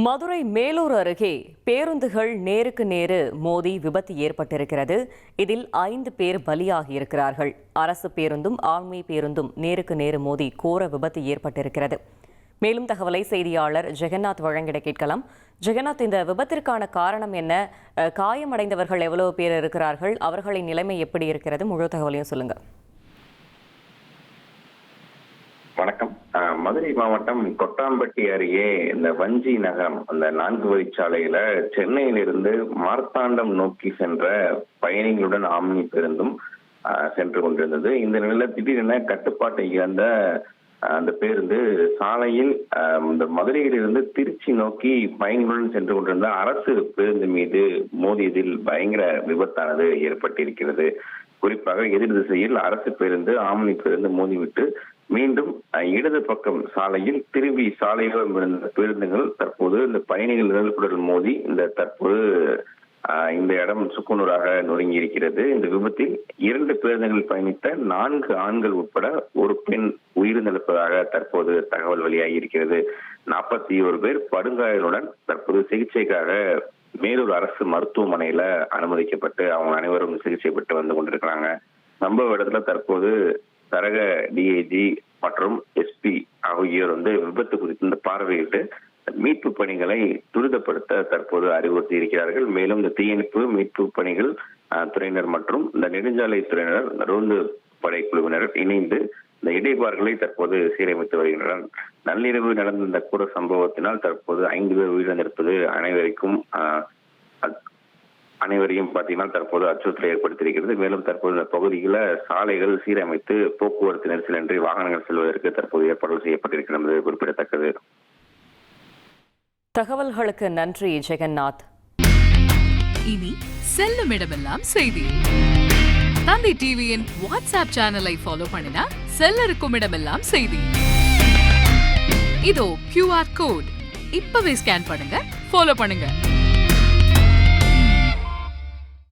மதுரை மேலூர் அருகே பேருந்துகள் நேருக்கு நேரு மோதி விபத்து ஏற்பட்டிருக்கிறது. இதில் 5 பேர் பலியாகியிருக்கிறார்கள். அரசு பேருந்தும் ஆம்னி பேருந்தும் நேருக்கு நேரு மோதி கோர விபத்து ஏற்பட்டிருக்கிறது. மேலும் தகவலை செய்தியாளர் ஜெகநாத் வழங்கிட கேட்கலாம். ஜெகநாத், இந்த விபத்திற்கான காரணம் என்ன? காயமடைந்தவர்கள் எவ்வளவு பேர் இருக்கிறார்கள்? அவர்களின் நிலைமை எப்படி இருக்கிறது? முழு தகவலையும் சொல்லுங்க. வணக்கம். மதுரை மாவட்டம் கொட்டாம்பட்டி அருகே இந்த வஞ்சி நகரம் அந்த 4 வழிச்சாலையில சென்னையிலிருந்து மார்த்தாண்டம் நோக்கி சென்ற பயணிகளுடன் ஆம்னி பேருந்தும் சென்று கொண்டிருந்தது. இந்த நிலையில திடீரென கட்டுப்பாட்டை இழந்த அந்த பேருந்து சாலையில் இந்த மதுரையிலிருந்து திருச்சி நோக்கி பயணிகளுடன் சென்று கொண்டிருந்த அரசு பேருந்து மீது மோதியதில் பயங்கர விபத்தானது ஏற்பட்டிருக்கிறது. குறிப்பாக எதிர் திசையில் அரசு பேருந்து ஆம்னி பேருந்து மோதிவிட்டு மீண்டும் இடது பக்கம் சாலையில் திரும்பி சாலையோரம் இருந்த பேருந்துகள் தற்போது இந்த பயணிகள் நிழல்குடல் மோதி தற்போது இந்த இடம் சுக்குநூறாக நொறுங்கி இருக்கிறது. இந்த விபத்தில் 2 பேருந்துகள் பயணித்த 4 ஆண்கள் உட்பட ஒரு பெண் உயிரிழந்திருப்பதாக தற்போது தகவல் வெளியாகி இருக்கிறது. 41 பேர் படுகாயலுடன் தற்போது சிகிச்சைக்காக மேலூர் அரசு மருத்துவமனையில அனுமதிக்கப்பட்டு அவங்க அனைவரும் சிகிச்சை பெற்று வந்து கொண்டிருக்கிறாங்க. சம்பவ இடத்துல தற்போது தரக டிஐஜி மற்றும் எஸ்பி ஆகியோர் விபத்து குறித்து பார்வையிட்டு மீட்பு பணிகளை துரிதப்படுத்த தற்போது அறிவுறுத்தி இருக்கிறார்கள். மேலும் இந்த தீயணைப்பு மீட்பு பணிகள் துறையினர் மற்றும் இந்த நெடுஞ்சாலை துறையினர் ரோந்து படை குழுவினர் இணைந்து இந்த இடைப்பாறுகளை தற்போது சீரமைத்து வருகின்றனர். நள்ளிரவு நடந்த இந்த கூட சம்பவத்தினால் தற்போது 5 பேர் உயிரிழந்திருப்பது அனைவரையும் பார்த்தீங்கன்னா தற்போது அச்சுறுத்தலை ஏற்படுத்தியிருக்கிறது. மேலும் தற்போது இந்த பகுதியில் சாலைகள் சீரமைத்து போக்குவரத்து நெரிசலின்றி வாகனங்கள் செல்வதற்கு தற்போது ஏற்பாடுகள் செய்யப்பட்டிருக்கிறது குறிப்பிடத்தக்கது. தகவல்களுக்கு நன்றி ஜெகநாத். இனி செல்லும் இடமெல்லாம் செய்தி. தந்தை டிவியின் வாட்ஸ்அப் சேனலை ஃபாலோ பண்ணினா செல்ல இருக்கும் இடமெல்லாம் செய்தி. இதோ QR கோட் இப்பவே ஸ்கேன் பண்ணுங்க, ஃபாலோ பண்ணுங்க.